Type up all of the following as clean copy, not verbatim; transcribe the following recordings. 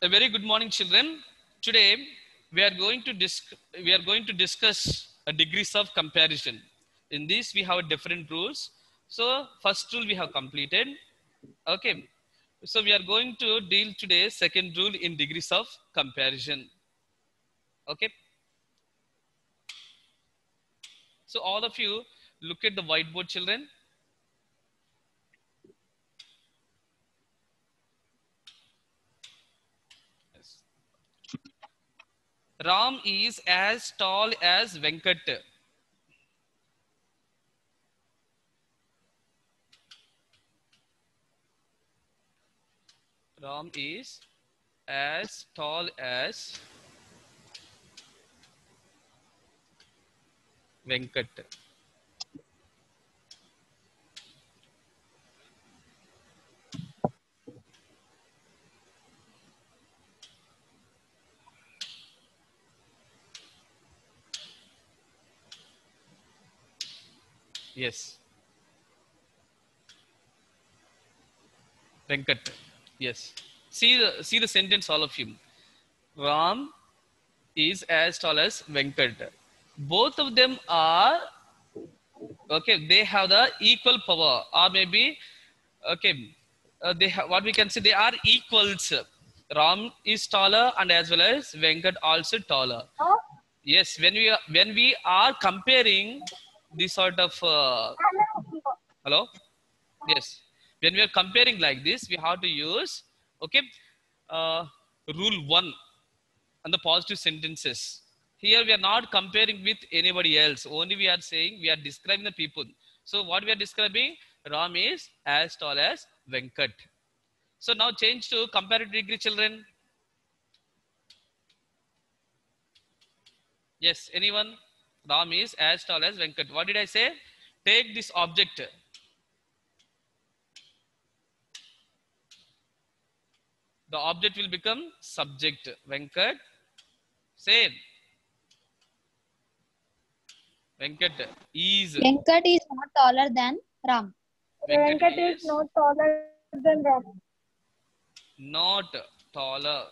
A very good morning, children. Today we are going to discuss degrees of comparison. In this we have different rules. So first rule we have completed. Okay. So we are going to deal today second rule in degrees of comparison. Okay. So all of you look at the whiteboard, children. Yes. Ram is as tall as Venkat. Ram is as tall as Venkat. Yes. Venkat. Yes. See the sentence, all of you. Ram is as tall as Venkat. Both of them are okay. They have the equal power, or maybe okay. They have what we can say. They are equals. Ram is taller, and as well as Venkat also taller. Yes. When we are comparing this sort of hello. Yes. When we are comparing like this, we have to use okay. Uh, rule 1 and the positive sentences. Here we are not comparing with anybody else. Only we are saying we are describing the people. So what we are describing, Ram is as tall as Venkat. So now change to comparative degree, children. Yes, anyone? Ram is as tall as Venkat. What did I say? Take this object. The object will become subject. Venkat. Same. Venkat is. Venkat is not taller than Ram. Venkat is not taller than Ram. not taller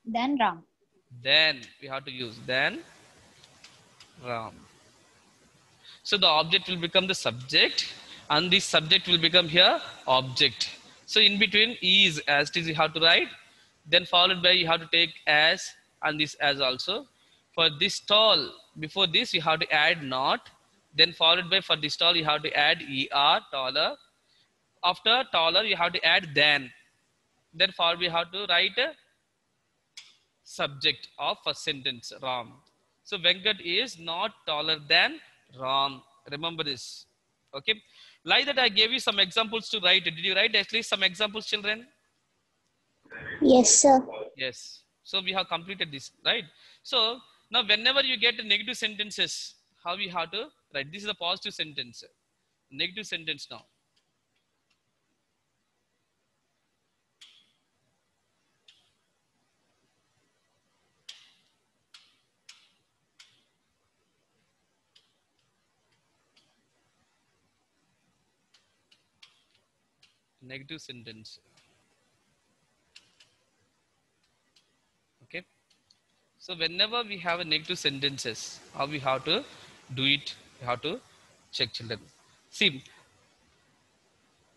Then Ram. than, we have to use than Ram. So the object will become the subject and this subject will become here object. So in between is as it is you have to write. Then followed by you have to take as and this as also. For this tall, before this you have to add not. Then followed by for this tall you have to add er, taller. After taller you have to add than. Then followed we have to write a subject of a sentence, Ram. So Venkat is not taller than Ram. Remember this. Okay. Like that, I gave you some examples to write. Did you write at least some examples, children? Yes, sir. Yes. So we have completed this, right? So now whenever you get negative sentences, how we have to write? This is a positive sentence. Negative sentence now. Negative sentence. Okay. So whenever we have a negative sentences, how we have to do it? We have to check, children. See,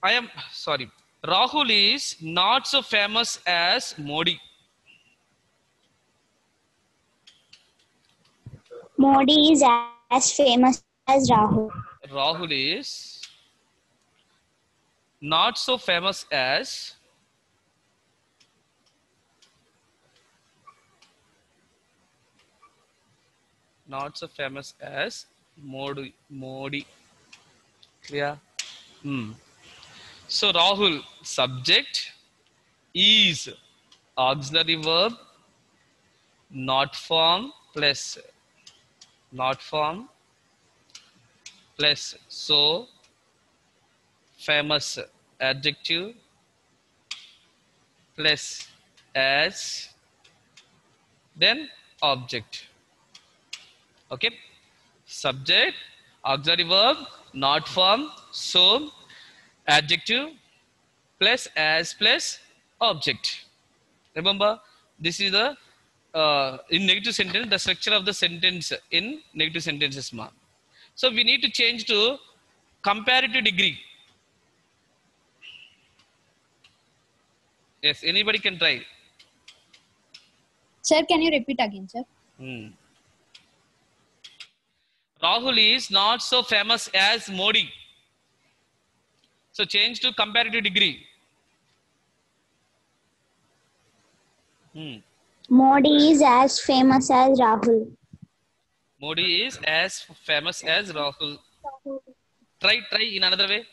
I am sorry. Rahul is not so famous as Modi. Modi is as famous as Rahul. Rahul is not so famous as Modi. Modi. Clear? So Rahul subject is auxiliary verb not form plus so famous adjective plus as then object. Okay. Subject Auxiliary verb, not form, so, adjective, plus as plus object. Remember, this is the in negative sentence, the structure of the sentence in negative sentences. Ma. So we need to change to comparative degree. Yes, anybody can try. Sir, can you repeat again, sir? Rahul is not so famous as Modi. So change to comparative degree. Modi is as famous as Rahul. Modi is as famous as Rahul. Try in another way.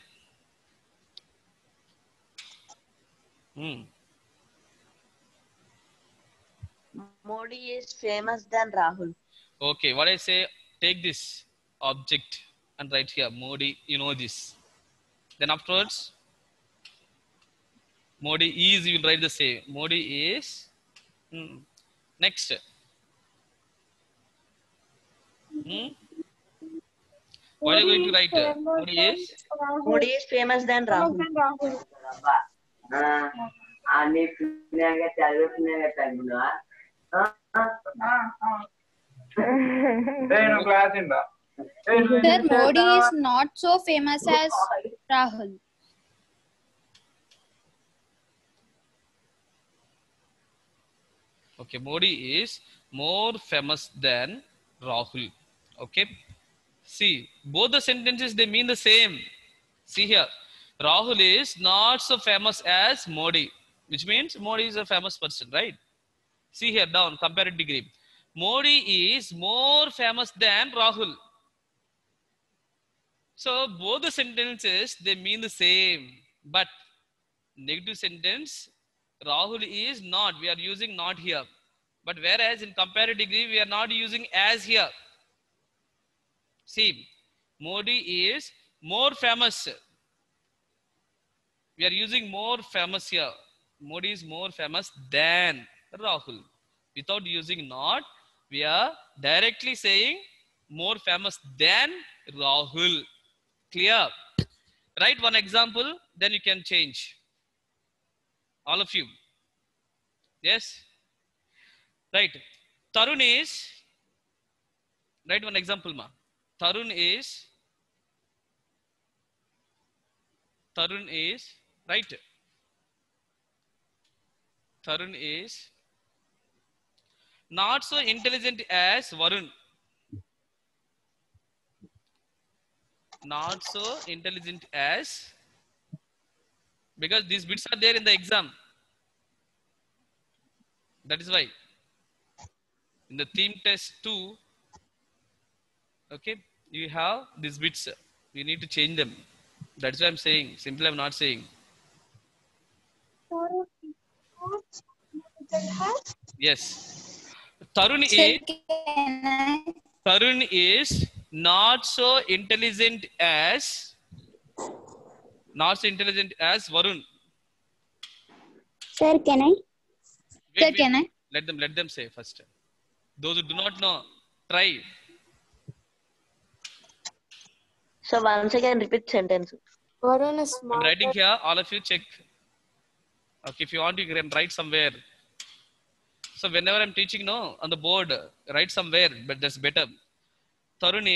Modi is famous than Rahul. Okay, what I say, take this object and write here, Modi, you know this. Then afterwards, Modi is, you will write the same. Modi is, next. What are you going to write? Modi is famous than Rahul. Sir, Modi is not so famous as Rahul. Okay, Modi is more famous than Rahul. Okay. See, both the sentences, they mean the same. See here, Rahul is not so famous as Modi, which means Modi is a famous person, right? See here down, comparative degree. Modi is more famous than Rahul. So both the sentences, they mean the same. But negative sentence, Rahul is not. We are using not here. But whereas in comparative degree, we are not using as here. See, Modi is more famous. We are using more famous here. Modi is more famous than Rahul. Without using not, we are directly saying more famous than Rahul. Clear? Write one example, then you can change. All of you. Yes? Right. Tarun is, write one example, ma. Tarun is, right? Tarun is not so intelligent as Varun. Not so intelligent as, because these bits are there in the exam. That is why. In the theme test 2, okay, you have these bits. You need to change them. That's why I'm saying. Simply I'm not saying. Yes. Tarun is not so intelligent as Varun. Sir, can I? Sir, can I? Let them say first. Those who do not know, try. So once again repeat sentence. Varun is I'm smart. writing here. All of you check. Okay, if you want, you can write somewhere. So whenever I'm teaching, no, on the board, write somewhere, but that's better. Tarun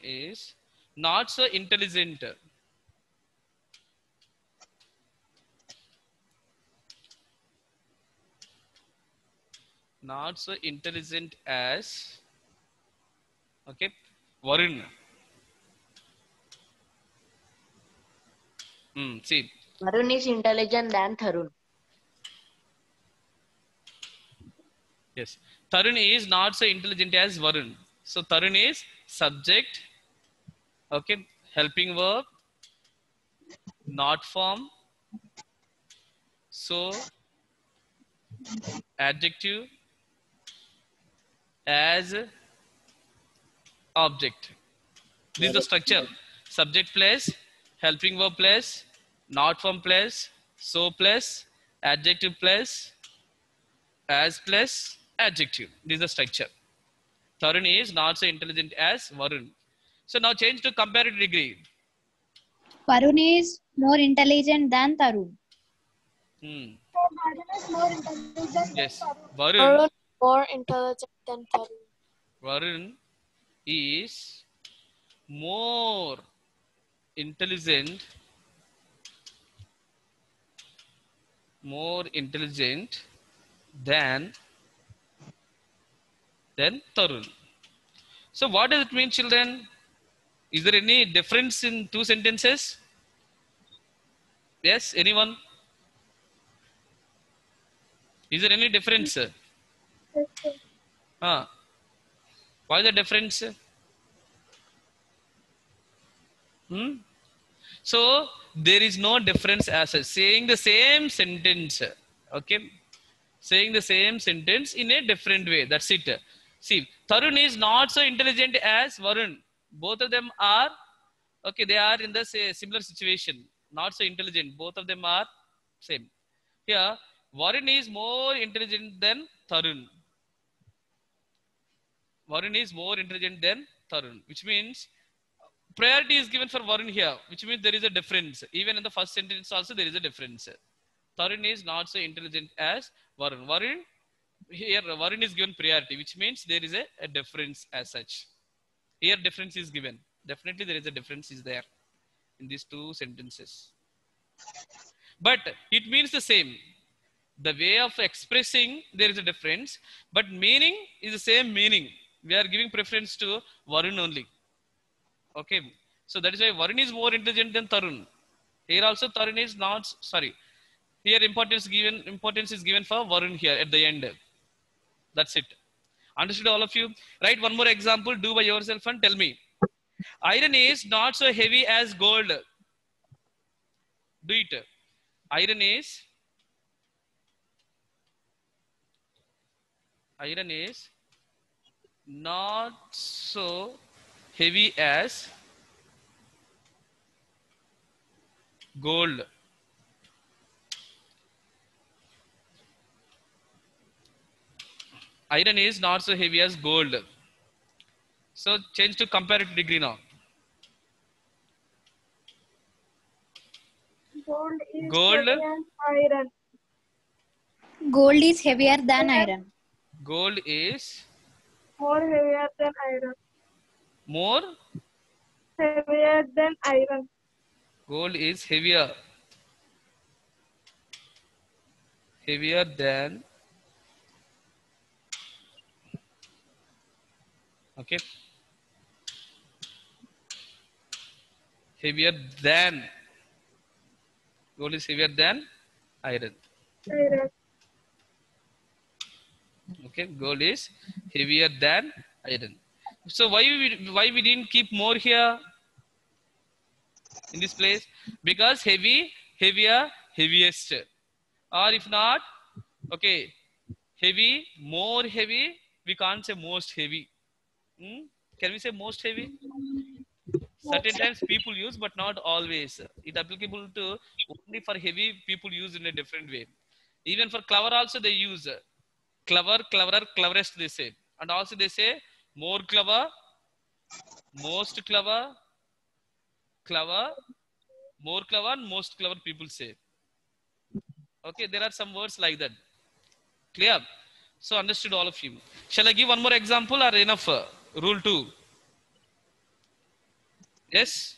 is not so intelligent. Not so intelligent as, okay, Varun. See. Varun is intelligent than Tarun. Yes. Tarun is not so intelligent as Varun. So Tarun is subject, okay, helping verb, not form, so adjective, as object. This is the structure. Subject plus, helping verb plus, not form plus, so plus, adjective plus as plus adjective. This is the structure. Tarun is not so intelligent as Varun. So now change to comparative degree. Varun is more intelligent than Tarun. Yes, Varun. More intelligent than Tarun. Varun is more intelligent, than Tarun. So what does it mean, children? Is there any difference in two sentences? Yes, anyone? Is there any difference? Why the difference? So there is no difference as such. Saying the same sentence, okay? Saying the same sentence in a different way. That's it. See, Tarun is not so intelligent as Varun. Both of them are, okay, they are in the similar situation. Not so intelligent. Both of them are same. Here, Varun is more intelligent than Tarun. Varun is more intelligent than Tarun, which means priority is given for Varun here, which means there is a difference. Even in the first sentence also there is a difference. Tarun is not so intelligent as Varun. Varun is given priority, which means there is a difference as such. Here difference is given. Definitely there is a difference is there in these two sentences. But it means the same. The way of expressing there is a difference, but meaning is the same meaning. We are giving preference to Varun only. Okay, so that is why Varun is more intelligent than Tarun. Here also Tarun is not, sorry. Here importance is given for Varun here at the end. That's it. Understood all of you? Write one more example, do by yourself and tell me. Iron is not so heavy as gold. Do it. Iron is not so heavy as gold. Iron is not so heavy as gold. So change to comparative degree now. Gold is heavier than iron. Gold is heavier than iron. Gold is More heavier than iron. more. Heavier than iron. Gold is heavier than, okay, heavier than, gold is heavier than iron. Iron. Okay, gold is heavier than iron. So why we didn't keep more here in this place? Because heavy, heavier, heaviest, or if not, okay, heavy, more heavy, we can't say most heavy. Can we say most heavy? Certain times people use, but not always. It applicable to only for heavy, people use in a different way. Even for clever also they use clever, cleverer, cleverest they say. And also they say more clever, most clever, clever, more clever, and most clever people say. Okay, there are some words like that. Clear? So understood all of you. Shall I give one more example or enough? Rule 2. Yes?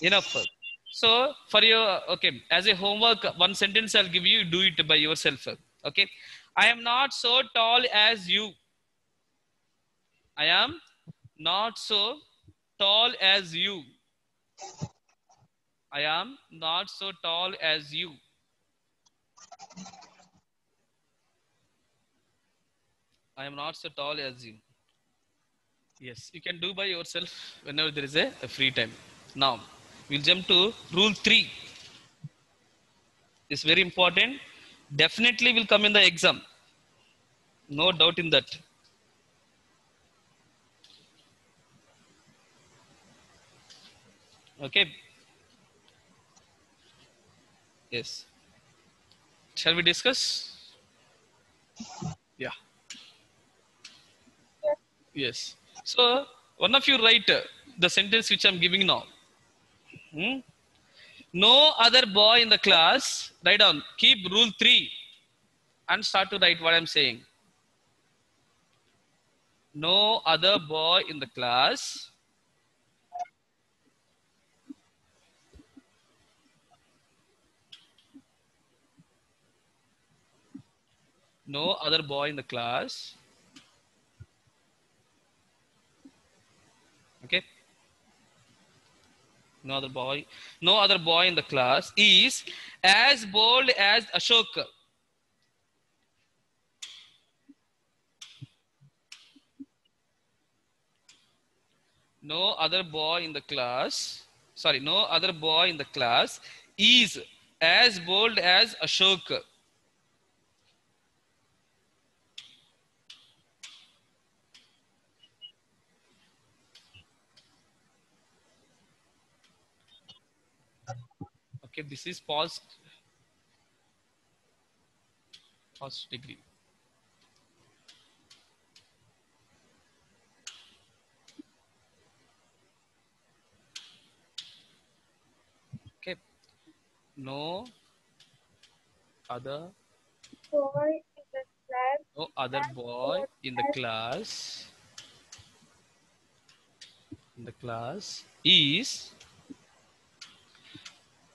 Enough. So for your, okay, as a homework, one sentence I'll give you, do it by yourself. Okay. I am not so tall as you. I am not so tall as you. I am not so tall as you. I am not so tall as you. Yes, you can do by yourself whenever there is a free time. Now, we'll jump to rule 3. It's very important. Definitely will come in the exam. No doubt in that. Okay. Yes. Shall we discuss? Yeah. Yes. So one of you write the sentence which I'm giving now. Hmm? No other boy in the class. Write down. Keep rule 3 and start to write what I'm saying. No other boy in the class. No other boy in the class. Okay. No other boy. No other boy in the class is as bold as Ashok. No other boy in the class. Sorry, no other boy in the class is as bold as Ashok. Okay, this is past degree. Okay, no other Boy in the class no other boy in the class is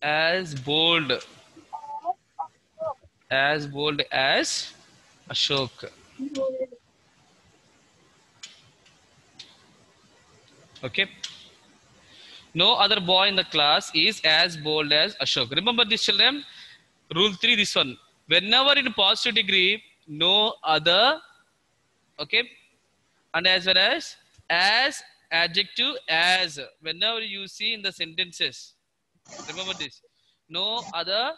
as bold as Ashok. Okay. No other boy in the class is as bold as Ashok. Remember this, children? Rule 3, this one. Whenever in positive degree, no other, okay, and as well as adjective as. Whenever you see in the sentences, remember this. No other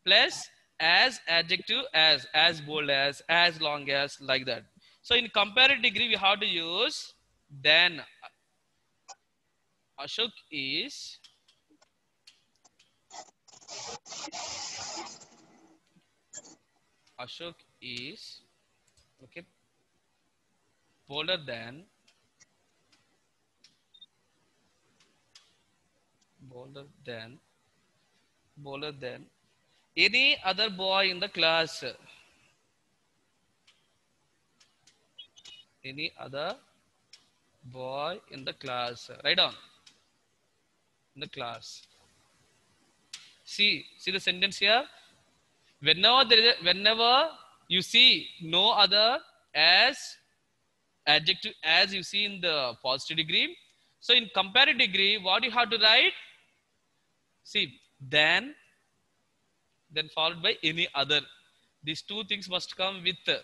plus as adjective as bold as long as, like that. So in comparative degree, we have to use then. Ashok is Ashok is okay bolder than bolder than bolder than any other boy in the class. Any other boy in the class. Write down. In the class. See the sentence here. Whenever you see no other as adjective as, you see in the positive degree. So in comparative degree, what you have to write? See, then followed by any other. These two things must come with the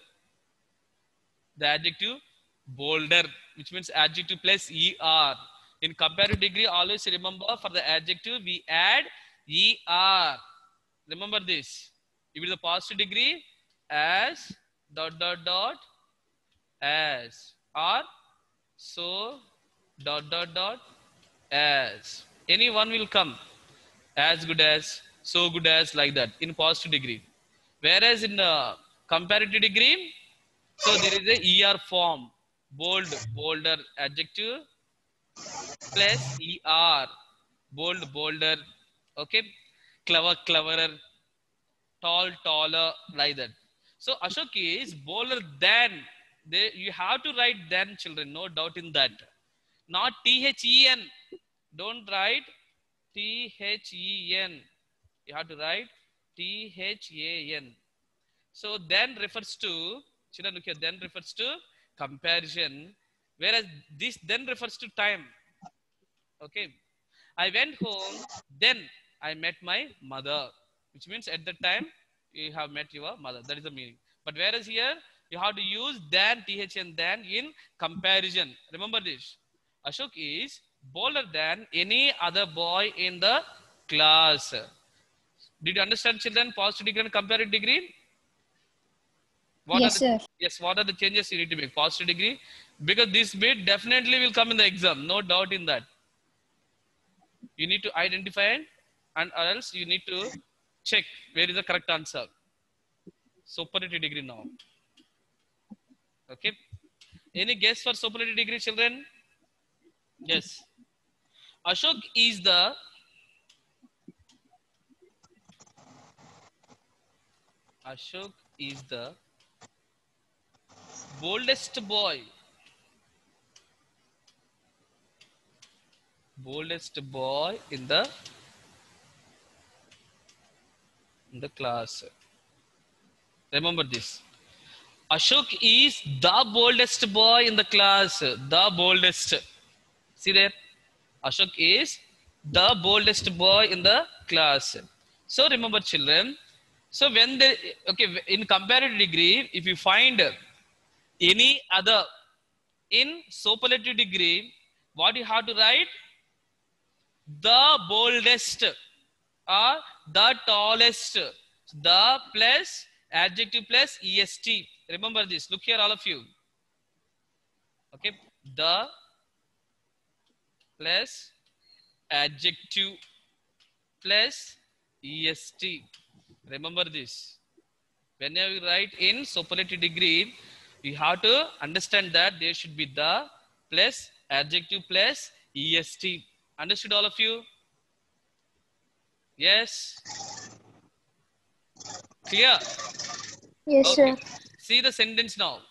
adjective bolder, which means adjective plus er. In comparative degree, always remember for the adjective we add er. Remember this. If it is a positive degree, as as, or so as. Any one will come. As good as, so good as, like that in positive degree. Whereas in comparative degree, so there is a er form. Bold, bolder, adjective plus er. Bold, bolder. Okay. Clever, cleverer. Tall, taller, like that. So Ashok is bolder than. You have to write then, children. No doubt in that. Not THEN. Don't write THEN. You have to write THAN. So then refers to, children, look here, then refers to comparison, whereas this then refers to time. Okay. I went home, then I met my mother, which means at that time you have met your mother. That is the meaning. But whereas here you have to use then, THN, then in comparison. Remember this. Ashok is bolder than any other boy in the class. Did you understand, children? Positive degree and comparative degree? Yes, sir. Yes, what are the changes you need to make? Positive degree? Because this bit definitely will come in the exam. No doubt in that. You need to identify and or else you need to check where is the correct answer. Superlative degree now. Okay. Any guess for superlative degree, children? Yes. Ashok is the boldest boy. Boldest boy in the class. Remember this. Ashok is the boldest boy in the class. The boldest. See there? Ashok is the boldest boy in the class. So remember, children. So when they, okay, in comparative degree, if you find any other in superlative degree, what you have to write? The boldest or the tallest. The plus adjective plus est. Remember this. Look here, all of you. Okay. The plus adjective plus est. Remember this. Whenever you write in superlative degree, you have to understand that there should be the plus adjective plus est. Understood, all of you? Yes. Clear? Yes, Okay. sir. See the sentence now.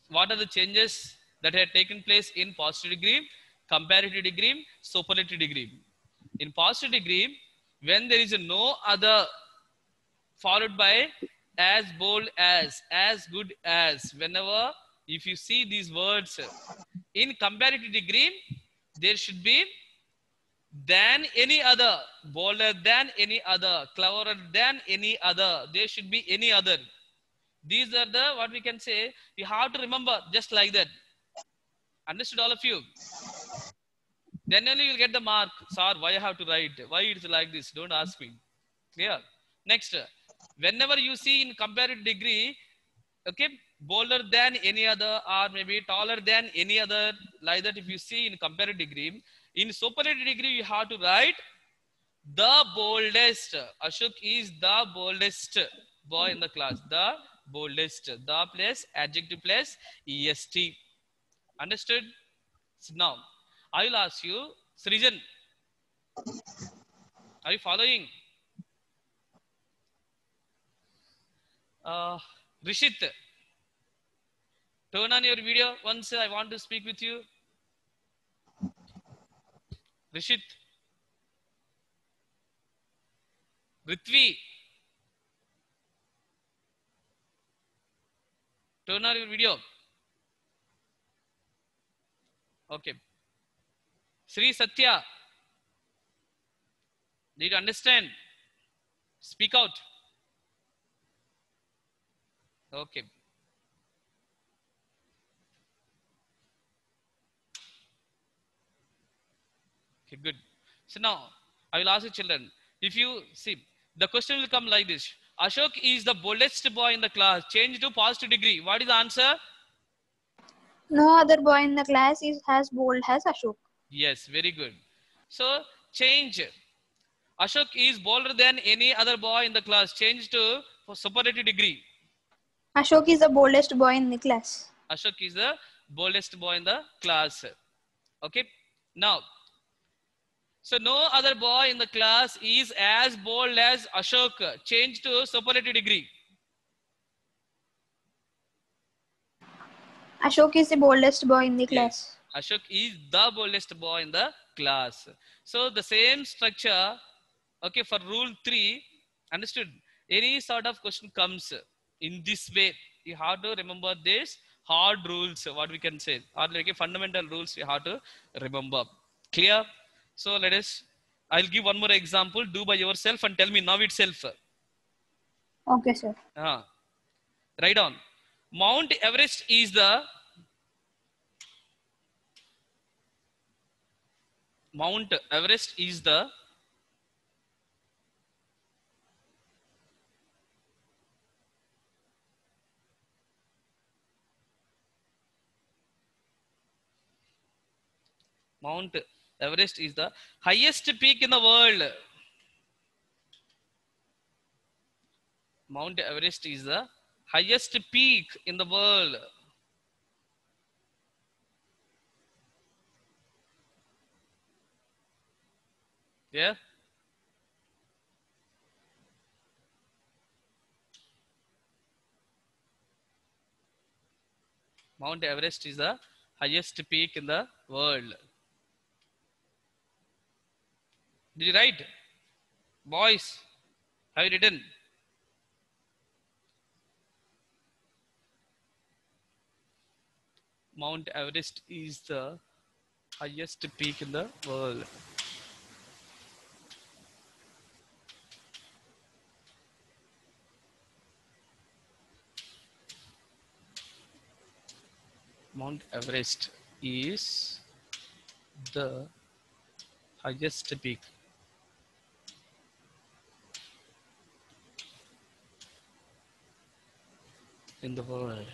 What are the changes that had taken place in positive degree, comparative degree, superlative degree? In positive degree, when there is no other followed by as bold as good as, whenever if you see these words in comparative degree, there should be than any other, bolder than any other, cleverer than any other. There should be any other. These are the, what we can say, you have to remember just like that. Understood, all of you? Then only you'll get the mark. Sir, why I have to write? Why it's like this? Don't ask me. Clear? Next, whenever you see in comparative degree, okay, bolder than any other or maybe taller than any other, like that if you see in comparative degree, in superlative degree you have to write the boldest. Ashok is the boldest boy in the class. The boldest. The plus adjective plus est. Understood? So now, I will ask you, Srijan, are you following? Rishit, turn on your video once. I want to speak with you. Rishit. Rithvi. Turn on your video. Okay. Sri Satya. Did you understand? Speak out. Okay. Okay, good. So now, I will ask you children, if you see, the question will come like this. Ashok is the boldest boy in the class. Change to positive degree. What is the answer? No other boy in the class is as bold as Ashok. Yes, very good. So, change. Ashok is bolder than any other boy in the class. Change to superlative degree. Ashok is the boldest boy in the class. Ashok is the boldest boy in the class. Okay. Now, so no other boy in the class is as bold as Ashok. Change to superlative degree. Ashok is the boldest boy in the class. Yes. Ashok is the boldest boy in the class. So the same structure, okay, for rule 3, understood? Any sort of question comes in this way, you have to remember this hard rules, what we can say, or like fundamental rules you have to remember. Clear? So let us, I'll give one more example. Do by yourself and tell me now itself. Okay, sir. Write on. Mount Everest is the Mount Everest is the Mount Everest is the highest peak in the world. Mount Everest is the highest peak in the world. Yeah. Mount Everest is the highest peak in the world. Did you write? Boys, have you written? Mount Everest is the highest peak in the world. Mount Everest is the highest peak in the world.